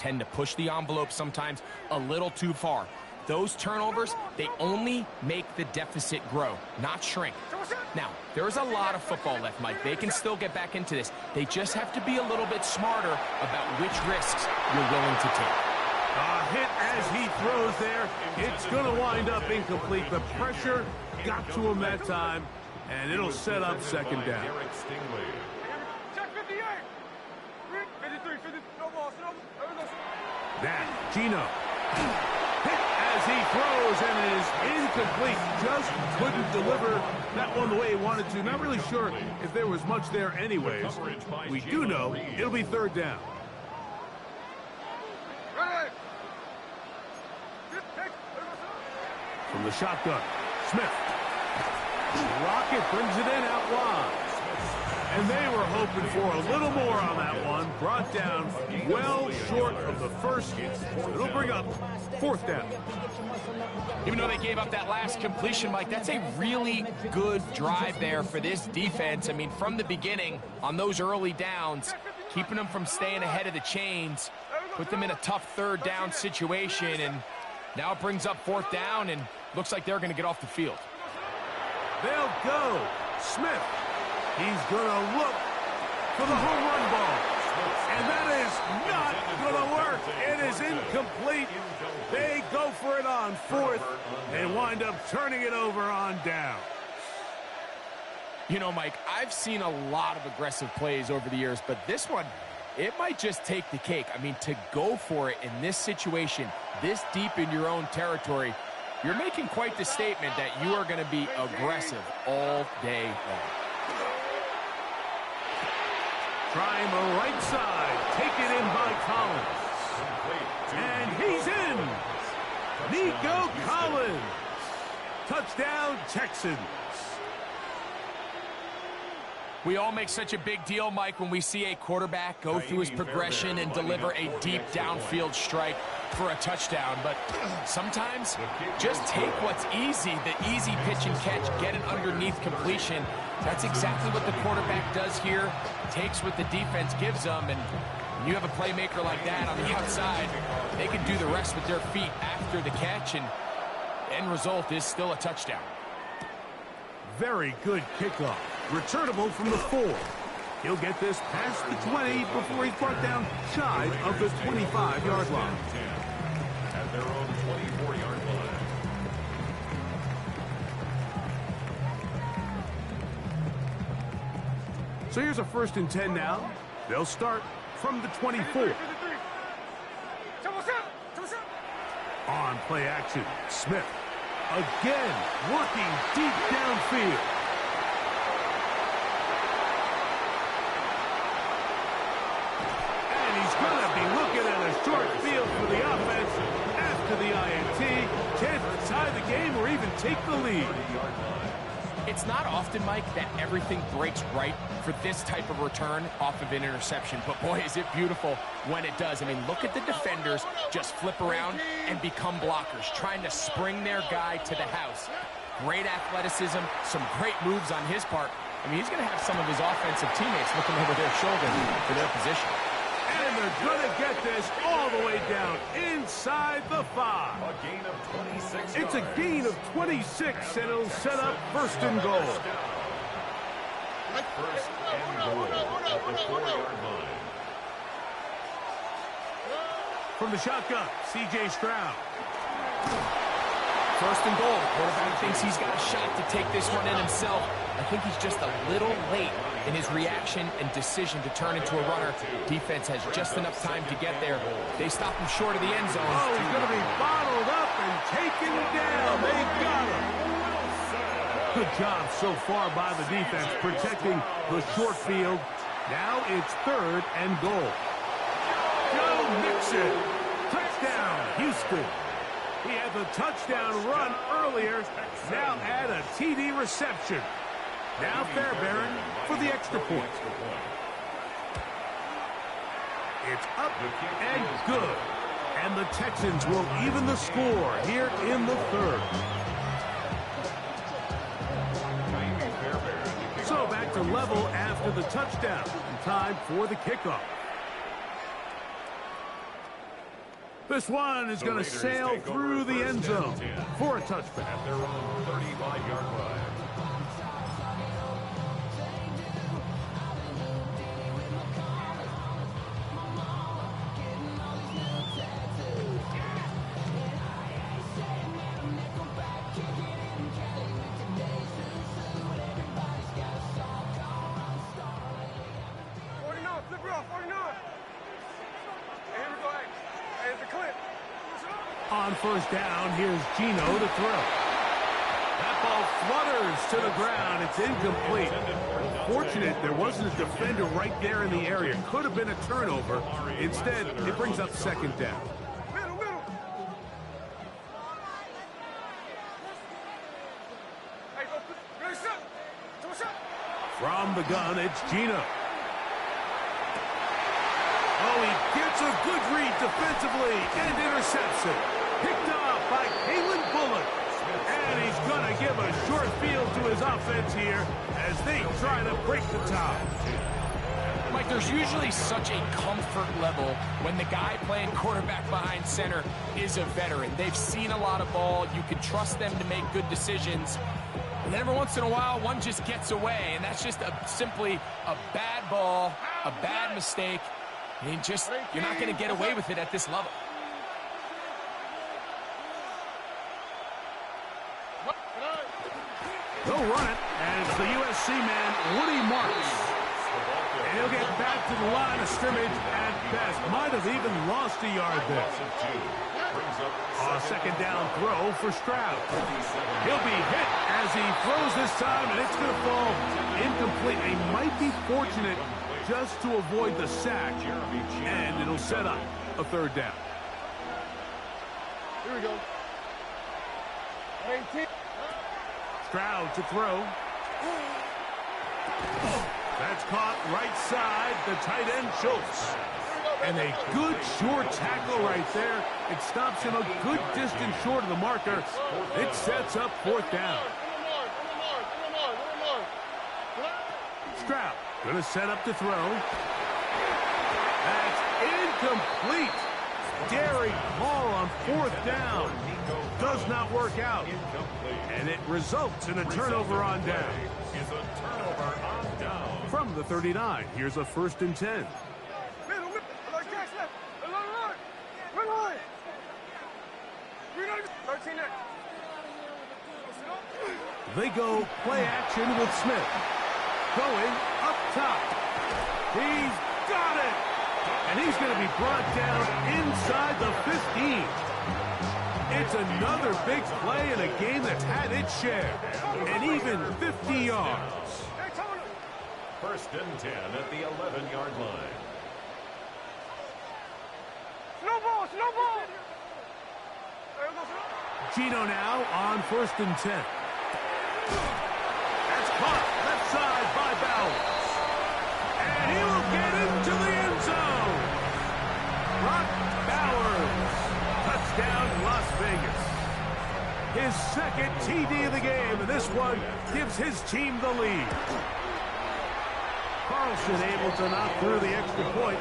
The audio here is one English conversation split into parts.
tend to push the envelope sometimes a little too far. Those turnovers, they only make the deficit grow, not shrink. Now, there's a lot of football left, Mike. They can still get back into this. They just have to be a little bit smarter about which risks you're willing to take. A hit as he throws there. It's going to wind up incomplete. The pressure got to him that time, and it'll set up second down. Now, Gino. Hit as he throws, and it is incomplete. Just couldn't deliver that one the way he wanted to. Not really sure if there was much there anyways. We do know it'll be third down. From the shotgun, Smith. Rocket brings it in out wide. And they were hoping for a little more on that one. Brought down well short of the first. It'll bring up fourth down. Even though they gave up that last completion, Mike, that's a really good drive there for this defense. I mean, from the beginning, on those early downs, keeping them from staying ahead of the chains, put them in a tough third down situation, and now it brings up fourth down, and looks like they're going to get off the field. They'll go. Smith. He's going to look for the home run ball. And that is not going to work. It is incomplete. They go for it on fourth and wind up turning it over on down. You know, Mike, I've seen a lot of aggressive plays over the years, but this one, it might just take the cake. I mean, to go for it in this situation, this deep in your own territory, you're making quite the statement that you are going to be aggressive all day long. Trying the right side. Taken in by Collins. And he's in. Nico Collins. Touchdown, Texans. We all make such a big deal, Mike, when we see a quarterback go through his progression and deliver a deep downfield strike for a touchdown. But sometimes just take what's easy, the easy pitch and catch, get an underneath completion. That's exactly what the quarterback does here. Takes what the defense gives them, and when you have a playmaker like that on the outside, they can do the rest with their feet after the catch, and end result is still a touchdown. Very good kickoff. Returnable from the 4. He'll get this past the 20 before he's brought down shy of the 25-yard line. At their own 24-yard line. So here's a 1st and 10 now. They'll start from the 24. On play action, Smith. Again, working deep downfield. And he's going to be looking at a short field for the offense after the INT. Chance to tie the game or even take the lead. It's not often, Mike, that everything breaks right for this type of return off of an interception. But, boy, is it beautiful when it does. I mean, look at the defenders just flip around and become blockers, trying to spring their guy to the house. Great athleticism, some great moves on his part. I mean, he's going to have some of his offensive teammates looking over their shoulder for their position. And they're going to get this all the way down inside the 5. A gain of 26 It's a gain of 26, and it'll set up 1st and goal. 1st and goal at the 4-yard line. From the shotgun, C.J. Stroud. 1st and goal. Quarterback thinks he's got a shot to take this one in himself. I think he's just a little late in his reaction and decision to turn into a runner. Defense has just enough time to get there. They stop him short of the end zone. Oh, he's going to be bottled up and taken down. They got him. Good job so far by the defense protecting the short field. Now it's 3rd and goal. Joe Mixon. Touchdown, Houston. He had the touchdown run earlier. Now add a TD reception. Now Fairbairn for the extra point. It's up and good. And the Texans will even the score here in the 3rd. So back to level after the touchdown. Time for the kickoff. This one is going to sail through the end zone for a touchback. At their own 35-yard line. On first down, here's Geno to throw. That ball flutters to the ground. It's incomplete. Fortunate there wasn't a defender right there in the area. Could have been a turnover. Instead, it brings up second down. From the gun, it's Geno. Oh, he gets a good read defensively and intercepts it. Picked off by Kalen Bullock. And he's going to give a short field to his offense here as they try to break the tie. Mike, there's usually such a comfort level when the guy playing quarterback behind center is a veteran. They've seen a lot of ball. You can trust them to make good decisions. And every once in a while, one just gets away. And that's just simply a bad ball, a bad mistake. And you're not going to get away with it at this level. They'll run it, and it's the USC man, Woody Marks. And he'll get back to the line of scrimmage at best. Might have even lost a yard there. A second down throw for Stroud. He'll be hit as he throws this time, and it's going to fall incomplete. He might be fortunate just to avoid the sack, and it'll set up a third down. Here we go. 19. Stroud to throw. That's caught right side, the tight end Schultz. And a good short tackle right there. It stops him a good distance short of the marker. It sets up fourth down. Stroud going to set up to throw. That's incomplete. Derek Hall on fourth down. Does not work out. And it results in a turnover on down. From the 39, here's a 1st and 10. They go play action with Smith. Going up top. He's got it. And he's going to be brought down inside the 15. It's another big play in a game that's had its share. And even 50 yards. 1st and 10 at the 11-yard line. Snowball! Geno now on 1st and 10. That's caught left side by Bowers. And he will get into the end zone. Brock Bowers. Touchdown, Las Vegas. His 2nd TD of the game, and this one gives his team the lead. Carlson able to knock through the extra point,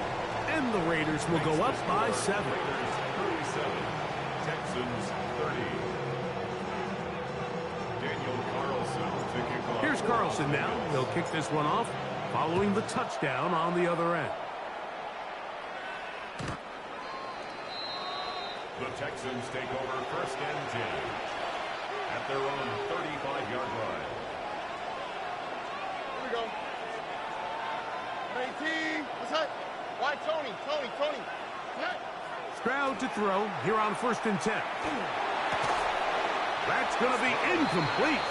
and the Raiders will go up by 7. Raiders 37, Texans 30. Daniel Carlson to kick off. Here's Carlson now. He'll kick this one off following the touchdown on the other end. The Texans take over 1st and 10 at their own 35-yard line. Here we go. 19. What's that? Why, Tony? Stroud to throw here on 1st and 10. That's going to be incomplete.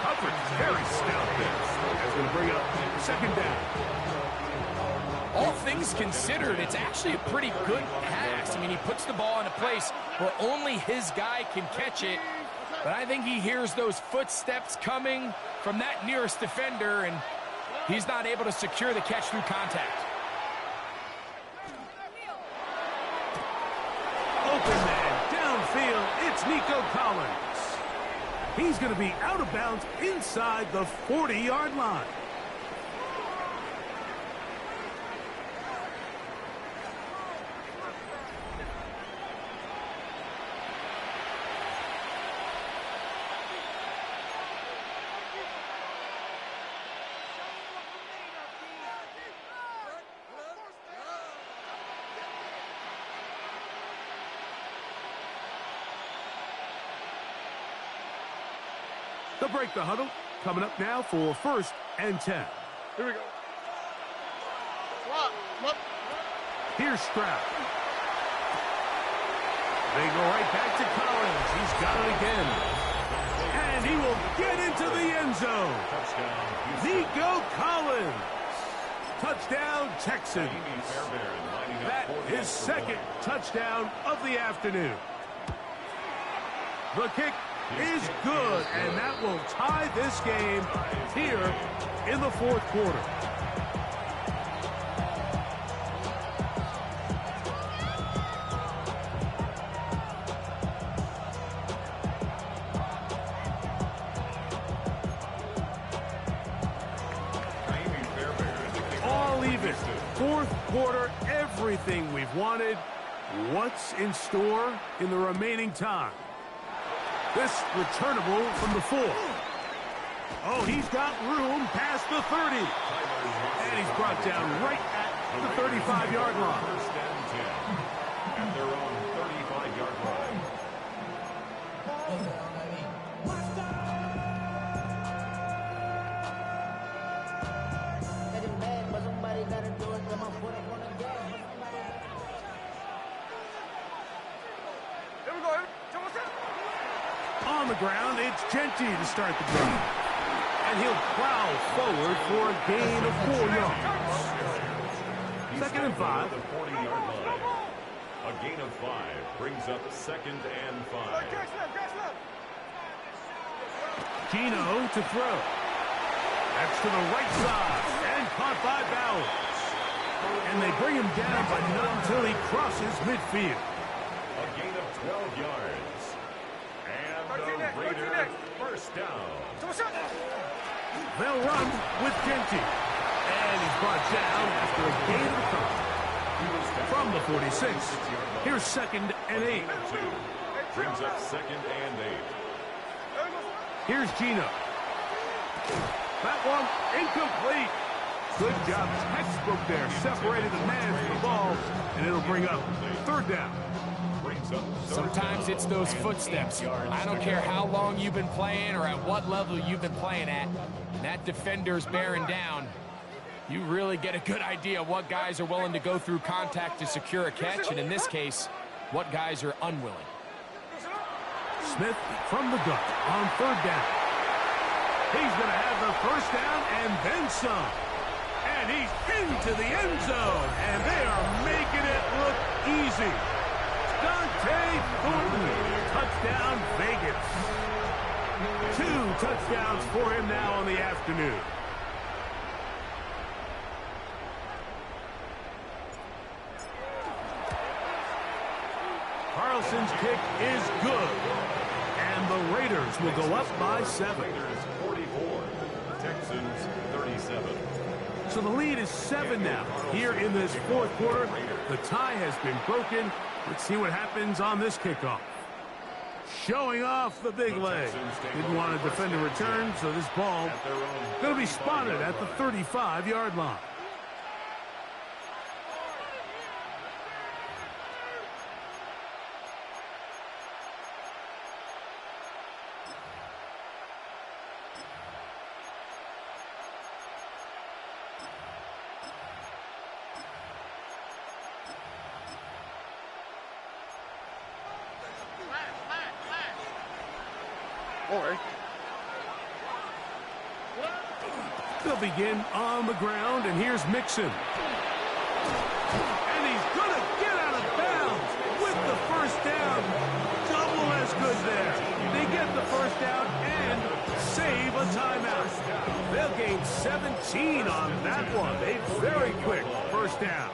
Coverage very stout there. That's going to bring up 2nd down. All things considered, it's actually a pretty good pass. I mean, he puts the ball in a place where only his guy can catch it. But I think he hears those footsteps coming from that nearest defender, and he's not able to secure the catch through contact. Open man, downfield, it's Nico Collins. He's going to be out of bounds inside the 40-yard line. They'll break the huddle. Coming up now for 1st and 10. Here we go. Look. Here's Stroud. They go right back to Collins. He's got it again. And he will get into the end zone. Nico Collins. Touchdown, Texans. That is 2nd touchdown of the afternoon. The kick is good, and that will tie this game here in the 4th quarter. All even. 4th quarter, everything we've wanted. What's in store in the remaining time? This returnable from the 4. Oh, he's got room past the 30. And he's brought down right at the 35-yard line. 1st and 10 at their own 35-yard line. Here we go. On the ground, it's Genty to start the drive. And he'll plow forward for a gain of 4 yards. 2nd and 5. The 40-yard line. A gain of 5 brings up 2nd and 5. Gino to throw. That's to the right side. And caught by Bowers. And they bring him down, but not until he crosses midfield. A gain of 12 yards. And the Raiders 1st down. They'll run with Genty. And he's brought down after a gain of a couple. From the 46, here's 2nd and 8. 2 brings up 2nd and 8. Here's Gino. That one incomplete. Good job, textbook there. Separated the man from the ball, and it'll bring up 3rd down. Sometimes it's those footsteps. I don't care how long you've been playing or at what level you've been playing at. And that defender's bearing down. You really get a good idea of what guys are willing to go through contact to secure a catch, and in this case, what guys are unwilling. Smith from the gun on 3rd down. He's going to have the 1st down and then some. And he's into the end zone, and they are making it look easy. Dante Thornton, touchdown Vegas. 2 touchdowns for him now on the afternoon. Carlson's kick is good. And the Raiders will go up by 7. Raiders 44, Texans 37. So the lead is 7 now. Here in this 4th quarter, the tie has been broken. Let's see what happens on this kickoff. Showing off the big leg. Didn't want to defend a return, so this ball going to be spotted at the 35-yard line. They'll begin on the ground, and here's Mixon. And he's going to get out of bounds with the 1st down. Double as good there. They get the 1st down and save a timeout. They'll gain 17 on that one. A very quick 1st down.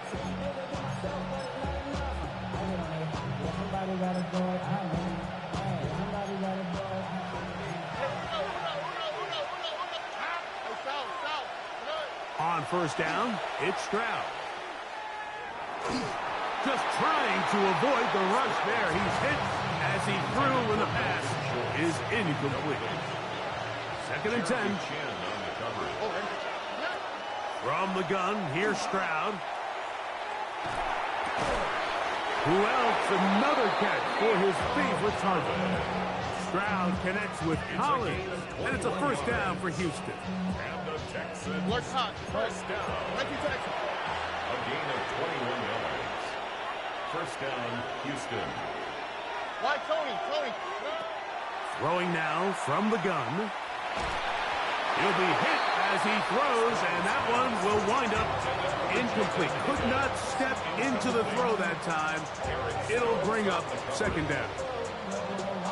On 1st down, it's Stroud. Just trying to avoid the rush there. He's hit as he threw when the pass is incomplete. 2nd and 10. From the gun, here's Stroud. Who else? Another catch for his favorite target. Stroud connects with Collins, and it's a first down for Houston. And the Texans Work hot. first down. Thank you, Texas. A gain of 21 yards. First down, Houston. Why, Tony? Throwing now from the gun. He'll be hit as he throws, and that one will wind up incomplete. Could not step into the throw that time. It'll bring up second down.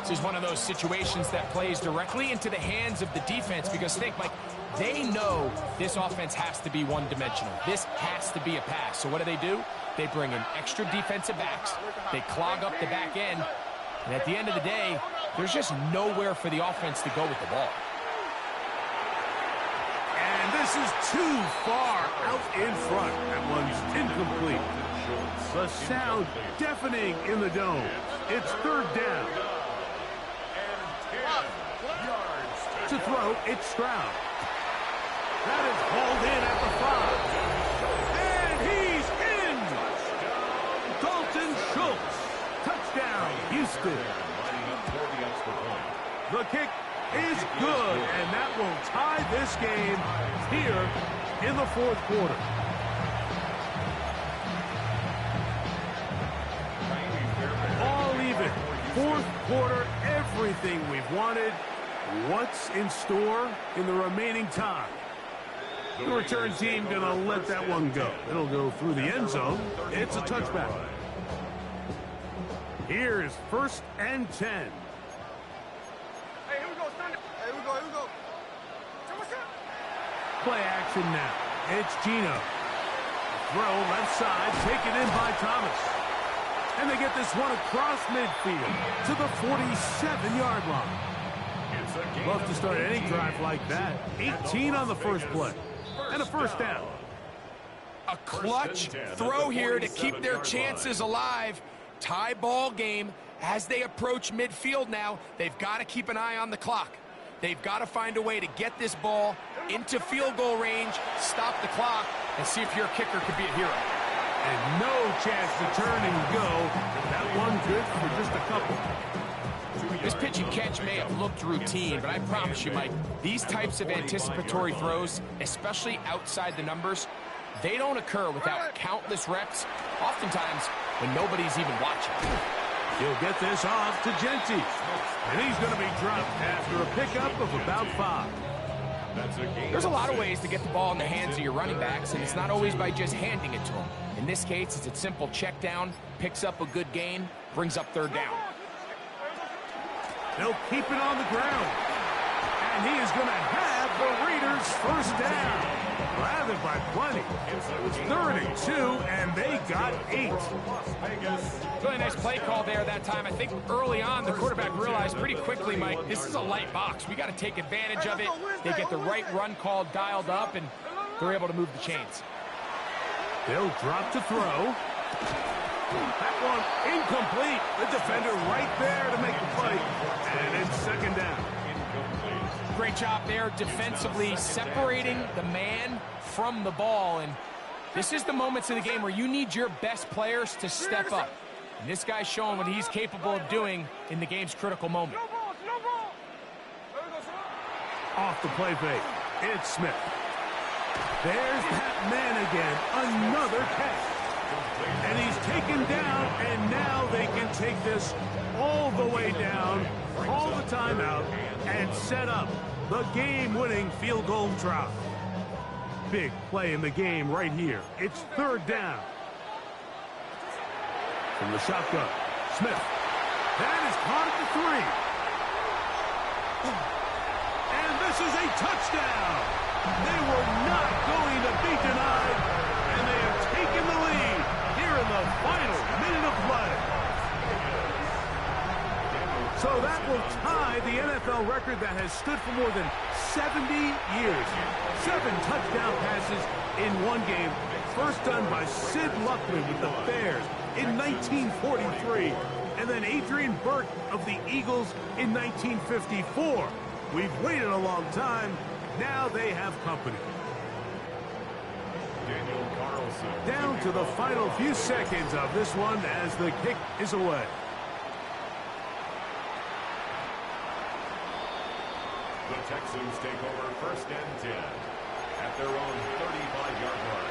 This is one of those situations that plays directly into the hands of the defense because think, Mike, they know this offense has to be one-dimensional. This has to be a pass. So what do? They bring in extra defensive backs. They clog up the back end. And at the end of the day, there's just nowhere for the offense to go with the ball. And this is too far out in front. That one's incomplete. The sound deafening in the dome. It's third down. To throw, it's Stroud. That is hauled in at the 5. And he's in! Dalton Schultz. Touchdown, Houston. The kick is good, and that will tie this game here in the fourth quarter. All even. Fourth quarter, everything we've wanted. What's in store in the remaining time? The return team going to let that one go. It'll go through the end zone. It's a touchback. Here's first and 10. Hey, here we go, Thunder. Hey, here we go. Play action now. It's Gino. Throw left side, taken in by Thomas. And they get this one across midfield to the 47-yard line. Love to start any drive like that. 18 on the first play. And a first down. A clutch throw here to keep their chances alive. Tie ball game as they approach midfield now. They've got to keep an eye on the clock. They've got to find a way to get this ball into field goal range, stop the clock, and see if your kicker could be a hero. And no chance to turn and go. That one good for just a couple. This pitch and catch may have looked routine, but I promise you, Mike, these types of anticipatory throws, especially outside the numbers, they don't occur without countless reps, oftentimes when nobody's even watching. He'll get this off to Genty. And he's going to be dropped after a pickup of about 5. There's a lot of ways to get the ball in the hands of your running backs, and it's not always by just handing it to them. In this case, it's a simple check down, picks up a good gain, brings up third down. They'll keep it on the ground. And he is going to have the Raiders first down. Rather by plenty. It was 3rd and 2, and they got 8. Really nice play call there that time. I think early on, the quarterback realized pretty quickly, Mike, this is a light box. We got to take advantage of it. They get the right run call dialed up, and they're able to move the chains. They'll drop to throw. That one incomplete. The defender right there to make the play. And it's second down. Great job there defensively, separating the man from the ball. And this is the moments of the game where you need your best players to step up. And this guy's showing what he's capable of doing in the game's critical moment. Off the play fake. It's Smith. There's that man again. Another catch. And he's taken down, and now they can take this all the way down, call the timeout, and set up the game-winning field goal drive. Big play in the game right here. It's third down. From the shotgun, Smith. That is caught at the 3. And this is a touchdown. They were not going to be denied, and they have taken the lead here in the final minute of play. So that will tie the NFL record that has stood for more than 70 years. 7 touchdown passes in one game. First done by Sid Luckley with the Bears in 1943. And then Adrian Burke of the Eagles in 1954. We've waited a long time. Now they have company. Daniel Carlson. Down to the final few seconds of this one as the kick is away. The Texans take over first and 10 at their own 35-yard line.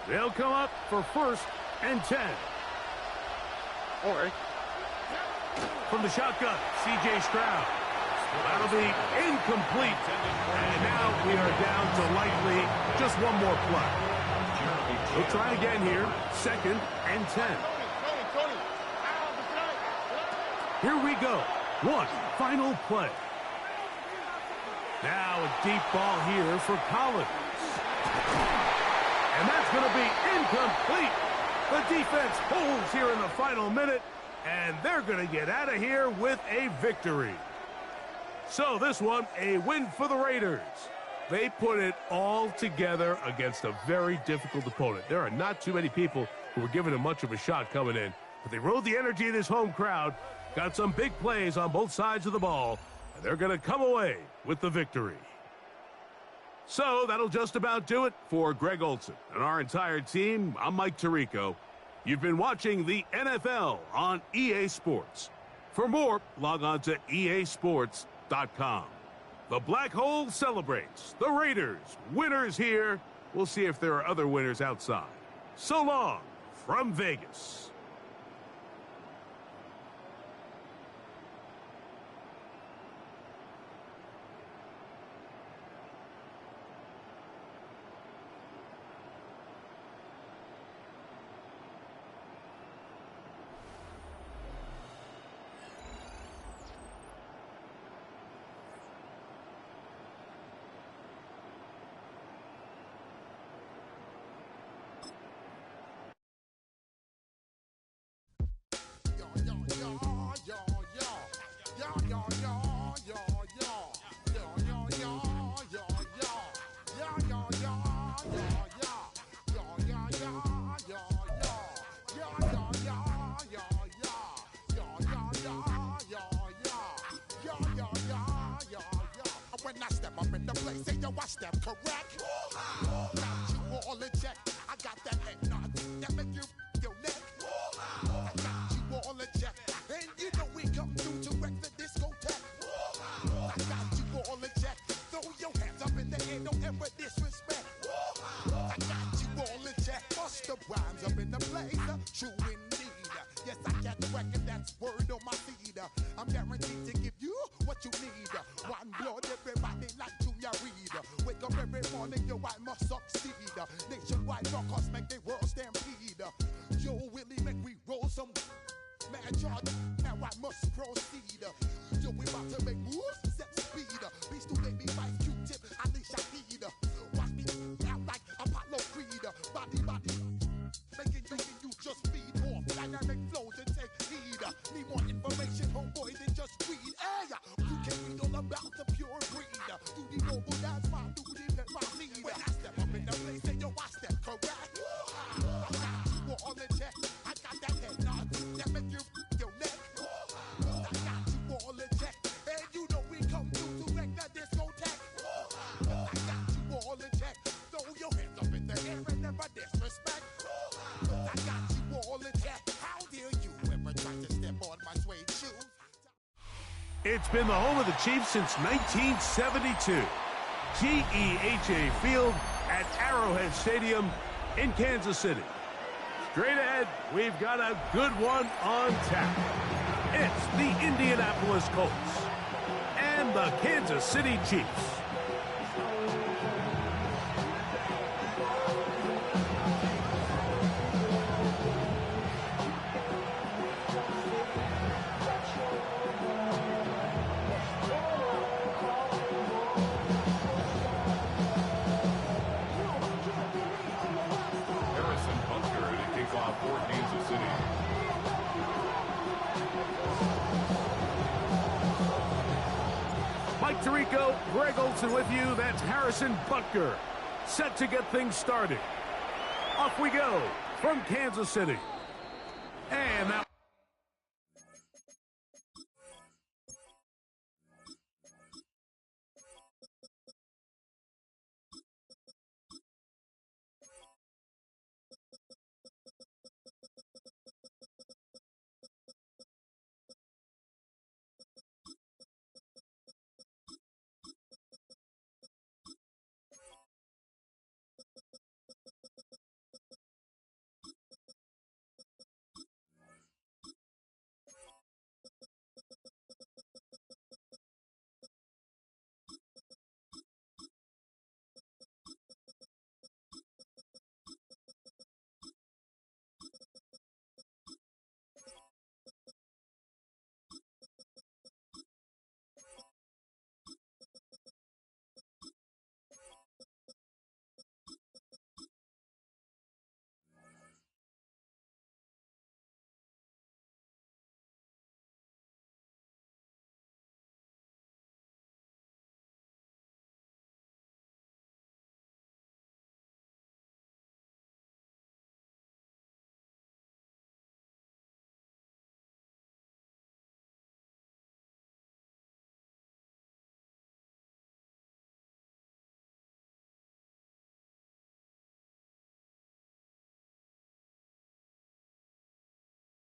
They'll come up for first and 10. All right. From the shotgun, C.J. Stroud. That'll be incomplete. And now we are down to likely just one more play. We'll try again here. Second and 10. Here we go. One final play. Now a deep ball here for Collins. And that's going to be incomplete. The defense holds here in the final minute, and they're going to get out of here with a victory. So this one, a win for the Raiders. They put it all together against a very difficult opponent. There are not too many people who were giving them much of a shot coming in, but they rode the energy of this home crowd, got some big plays on both sides of the ball, and they're going to come away with the victory. So that'll just about do it for Greg Olsen and our entire team. I'm Mike Tirico. You've been watching the NFL on EA Sports. For more, log on to easports.com. The Black Hole celebrates. The Raiders, winners here. We'll see if there are other winners outside. So long from Vegas. When I step up in the place, say yo, I step correct. Got you all in check. I got that head nod that make you your neck. I got you all in check, and you know we come through to wreck the discotheque. I got you all in check. Throw your hands up in the air, don't ever disrespect. I got you all in check. Bust the rhymes up in the place, true indeed. Yes, I got the record, that's word on my feed. I'm guaranteed to give you what you need. One blood, everybody like Junior Reed. Wake up every morning, yo, I must succeed. Nationwide rockers make the world stampede. Yo, Willie, make we roll some mad charge. Now I must proceed. Yo, we about to make moves, set speed. Beast to make me fight Q-tip, I leash I need. Watch me out like Apollo Creed. Body, making you just feed off dynamic flows and take heed. Need more information, homeboy, than just read. Hey, you can read all about the pure breed. Do the noble dance, my duty, let my lead. When I step up in the place, say yo, I step correct. I got you all in check. I got that head nod that make you your neck. I got you all in check, and you know we come through to wreck the discotheque. I got you all in check. Throw your hands up in the air and never disrespect. I got you all in check. How dare you ever try to step on my suede shoes? It's been the home of the Chiefs since 1972. GEHA Field at Arrowhead Stadium in Kansas City. Straight ahead, we've got a good one on tap. It's the Indianapolis Colts and the Kansas City Chiefs. Harrison Butker to kick off for Kansas City. Mike Tirico, Greg Olsen with you. That's Harrison Butker, set to get things started. Off we go from Kansas City. And that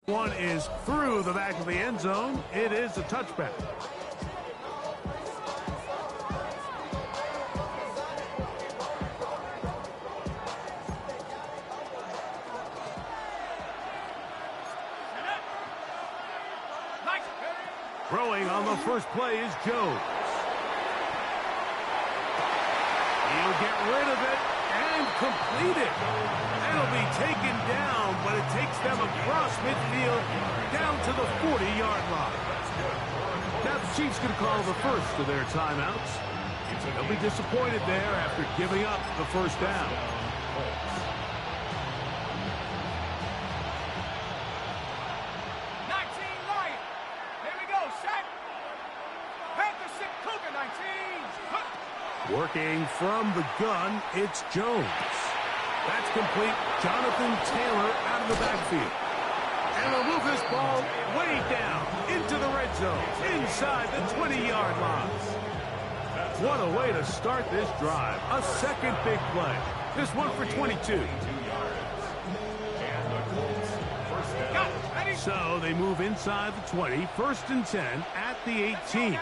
One is through the back of the end zone. It is a touchback. Throwing on the first play is Jones. He'll get rid of it and complete it. It'll be taken down, but it takes them across midfield down to the 40-yard line. Now the Chiefs going to call the first of their timeouts. They'll be disappointed there after giving up the first down. Working from the gun, it's Jones. That's complete. Jonathan Taylor out of the backfield. And they'll move this ball way down into the red zone, inside the 20-yard line. What a way to start this drive. A second big play. This one for 22. So they move inside the 20, first and 10 at the 18.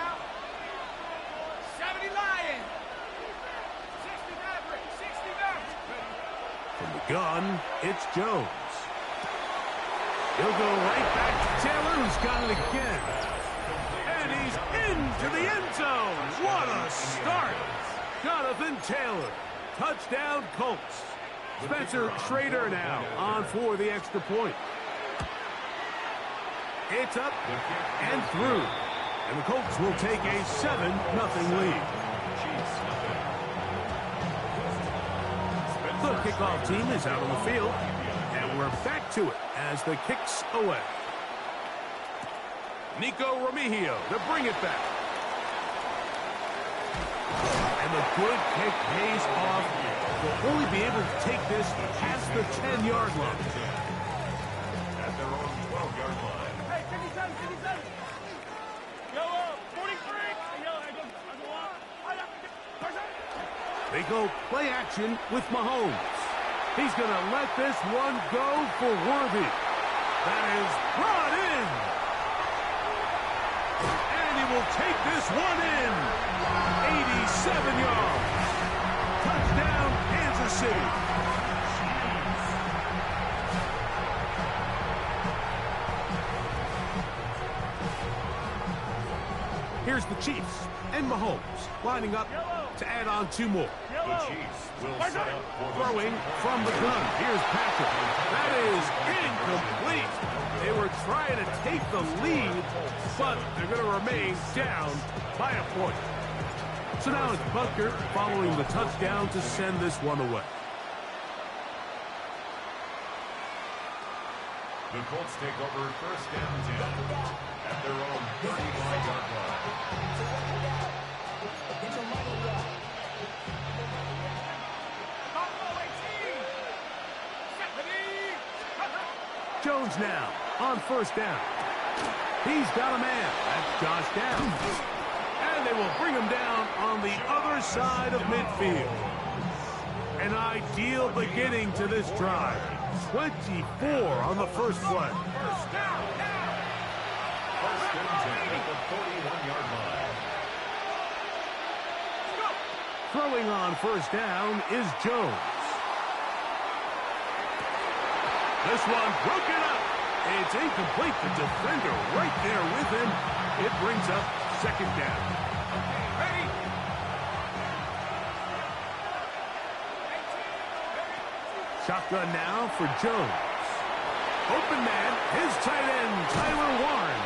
From the gun, it's Jones. He'll go right back to Taylor, who's got it again. And he's into the end zone. What a start. Jonathan Taylor. Touchdown, Colts. Spencer Schrader now on for the extra point. It's up and through. And the Colts will take a 7-0 lead. The kickoff team is out on the field, and we're back to it as the kick's away. Nico Remigio to bring it back. And the good kick pays off. They'll only be able to take this past the 10-yard line. At their own 12-yard line. Hey, 57, 57. Yo, 43. They go play action with Mahomes. He's going to let this one go for Worthy. That is brought in. And he will take this one in. 87 yards. Touchdown, Kansas City. Here's the Chiefs and Mahomes lining up to add on two more. The Chiefs will set up for Throwing from the gun. Here's Patrick. That is incomplete. They were trying to take the lead, but they're going to remain down by a point. So now it's Butker following the touchdown to send this one away. The Colts take over first and 10 at their own 35-yard line. Jones now on first down. He's got a man. That's Josh Downs. And they will bring him down on the other side of midfield. An ideal beginning to this drive. 24 on the first play. First and 10 at the 41-yard line. Throwing on first down is Jones. This one broken up. It's incomplete. The defender right there with him. It brings up second down. Ready? Shotgun now for Jones. Open man, his tight end, Tyler Warren.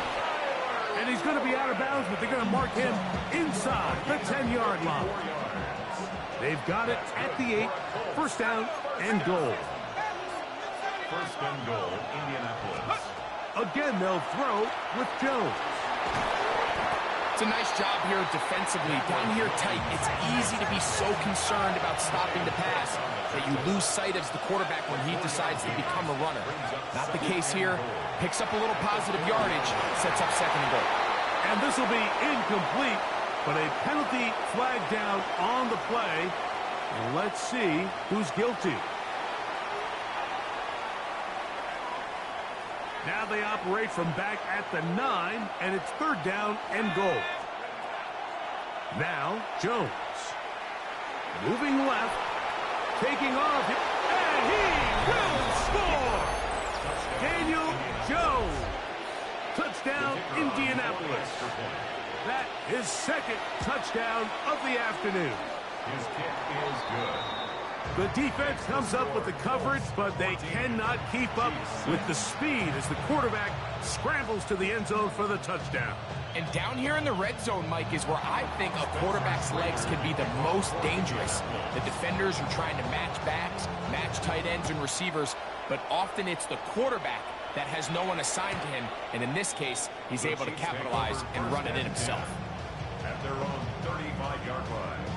And he's going to be out of bounds, but they're going to mark him inside the 10-yard line. They've got it at the 8. First down and goal. First and goal, Indianapolis. Again, they'll throw with Jones. It's a nice job here defensively. Down here tight, it's easy to be so concerned about stopping the pass that you lose sight of the quarterback when he decides to become a runner. Not the case here. Picks up a little positive yardage, sets up second and goal. And this will be incomplete, but a penalty flag down on the play. And let's see who's guilty. Now they operate from back at the 9, and it's 3rd down and goal. Now, Jones. Moving left. Taking off. And he will score! Daniel Jones. Touchdown, Indianapolis. That is 2nd touchdown of the afternoon. His kick is good. The defense comes up with the coverage, but they cannot keep up with the speed as the quarterback scrambles to the end zone for the touchdown. And down here in the red zone, Mike, is where I think a quarterback's legs can be the most dangerous. The defenders are trying to match backs, match tight ends and receivers, but often it's the quarterback that has no one assigned to him, and in this case, he's able to capitalize and run it in himself. At their own 35-yard line.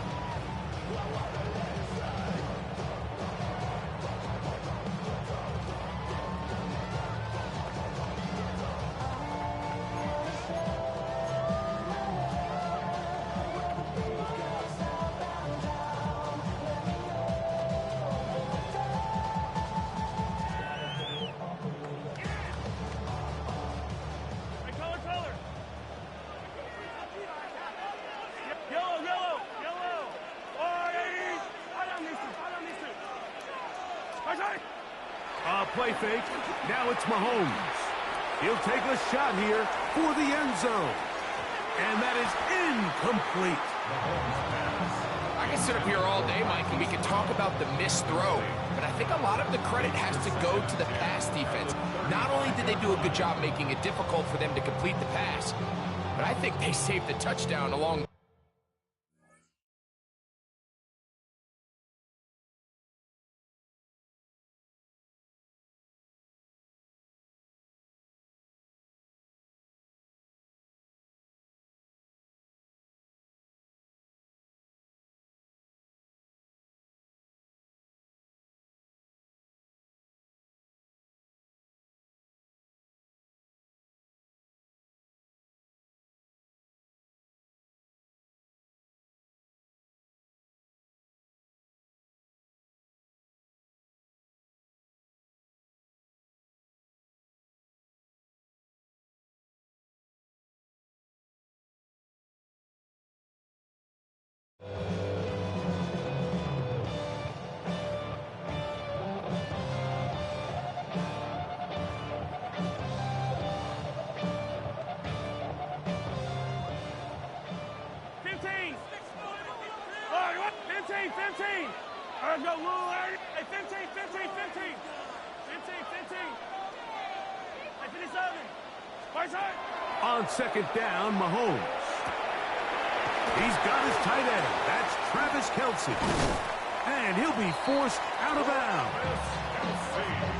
Play fake. Now it's Mahomes. He'll take a shot here for the end zone. And that is incomplete. I can sit up here all day, Mike, and we can talk about the missed throw, but I think a lot of the credit has to go to the pass defense. Not only did they do a good job making it difficult for them to complete the pass, but I think they saved the touchdown along. On 2nd down, Mahomes. He's got his tight end. That's Travis Kelce. And he'll be forced out of bounds.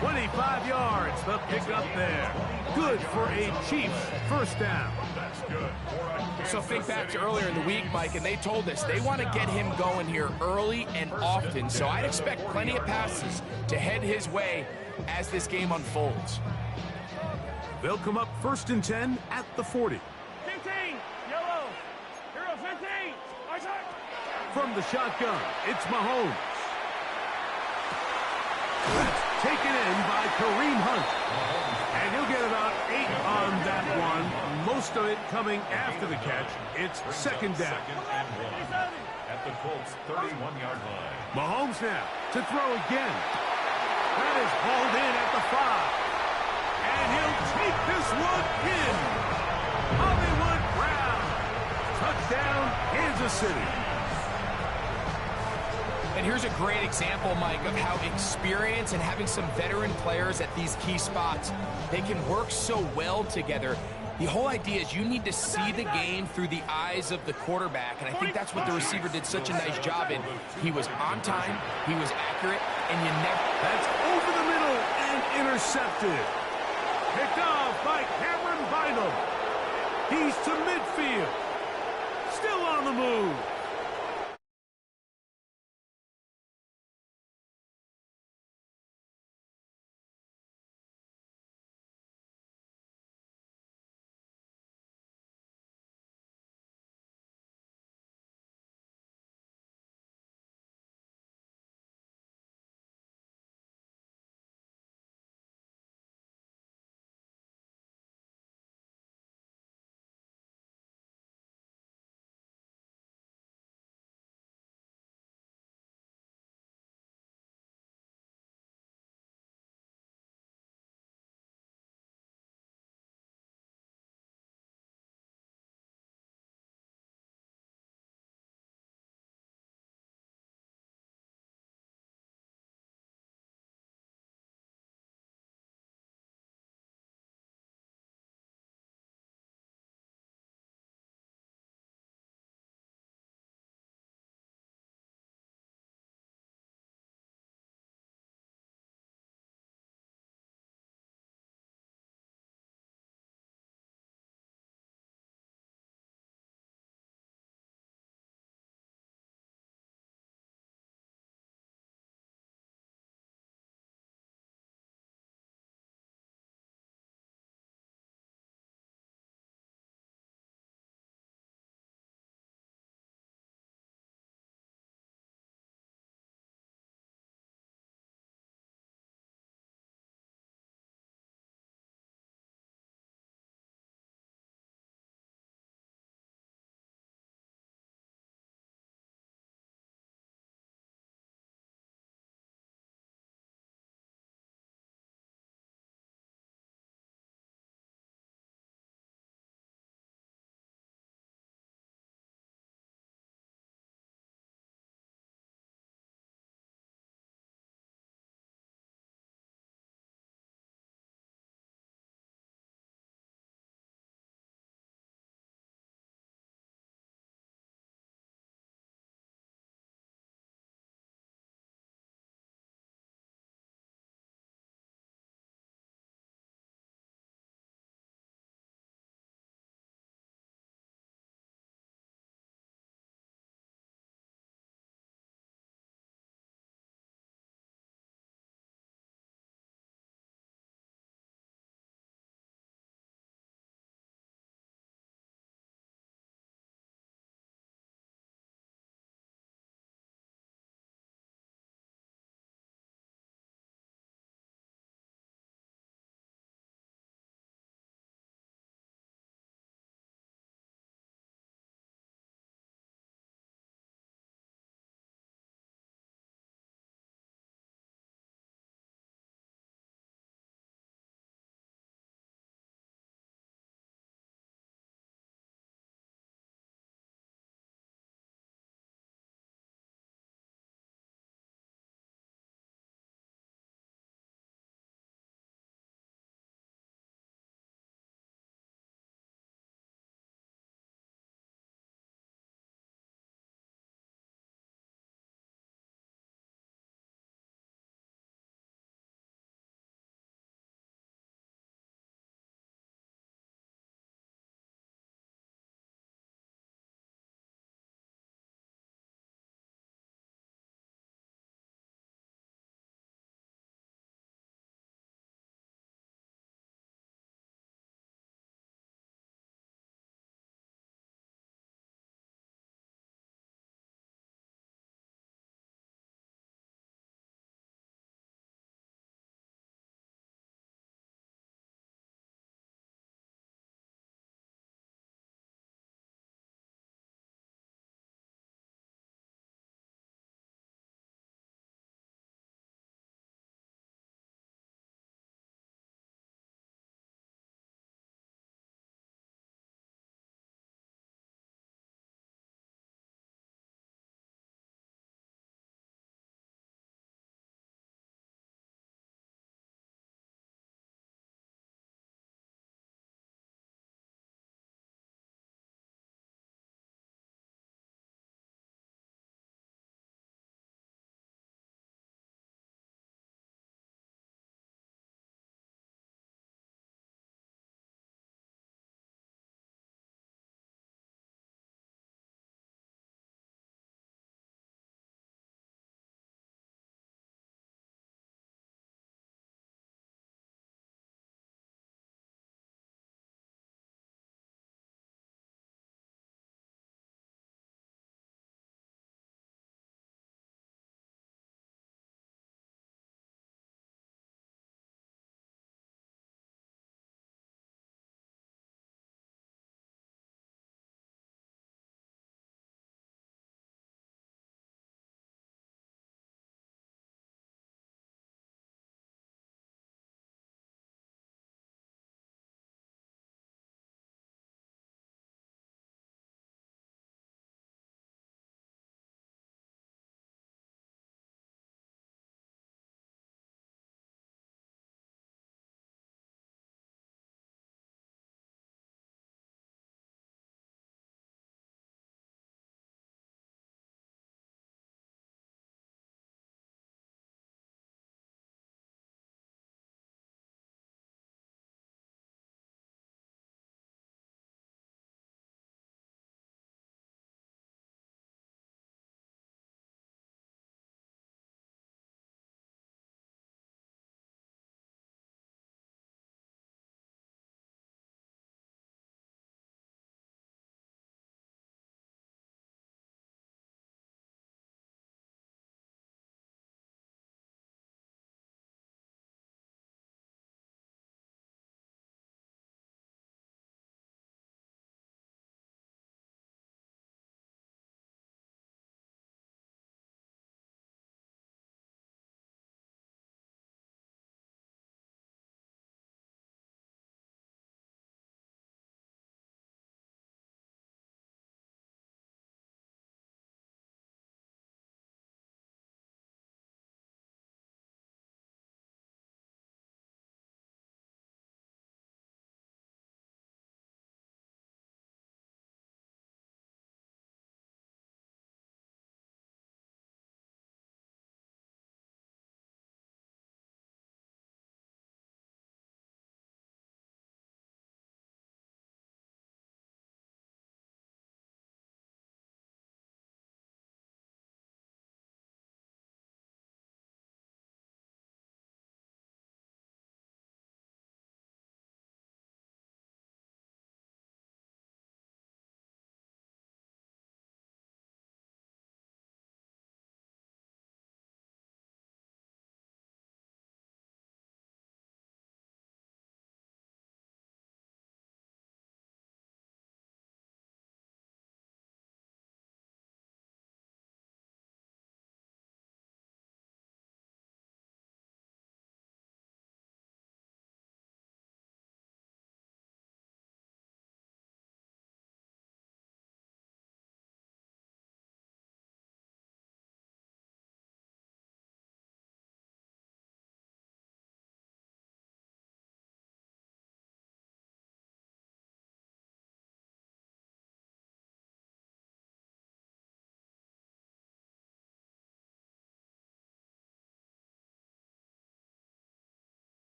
25 yards, the pickup there. Good for a Chiefs first down. So think back to earlier in the week, Mike, and they told us they want to get him going here early and often. So I'd expect plenty of passes to head his way as this game unfolds. They'll come up 1st and 10 at the 40. 15, yellow. Hero 15. From the shotgun, it's Mahomes. That's taken in by Kareem Hunt. And he'll get about 8 on that one. Most of it coming after the catch. It's 2nd down. At the Colts 31-yard line. Mahomes now to throw again. That is hauled in at the 5. And he'll take this one in. Hollywood Brown. Touchdown, Kansas City. And here's a great example, Mike, of how experience and having some veteran players at these key spots, they can work so well together. The whole idea is you need to see the game through the eyes of the quarterback, and I think that's what the receiver did such a nice job in. He was on time, he was accurate, and you never... That's over the middle and intercepted. Picked off by Cameron Bynum. He's to midfield. Still on the move.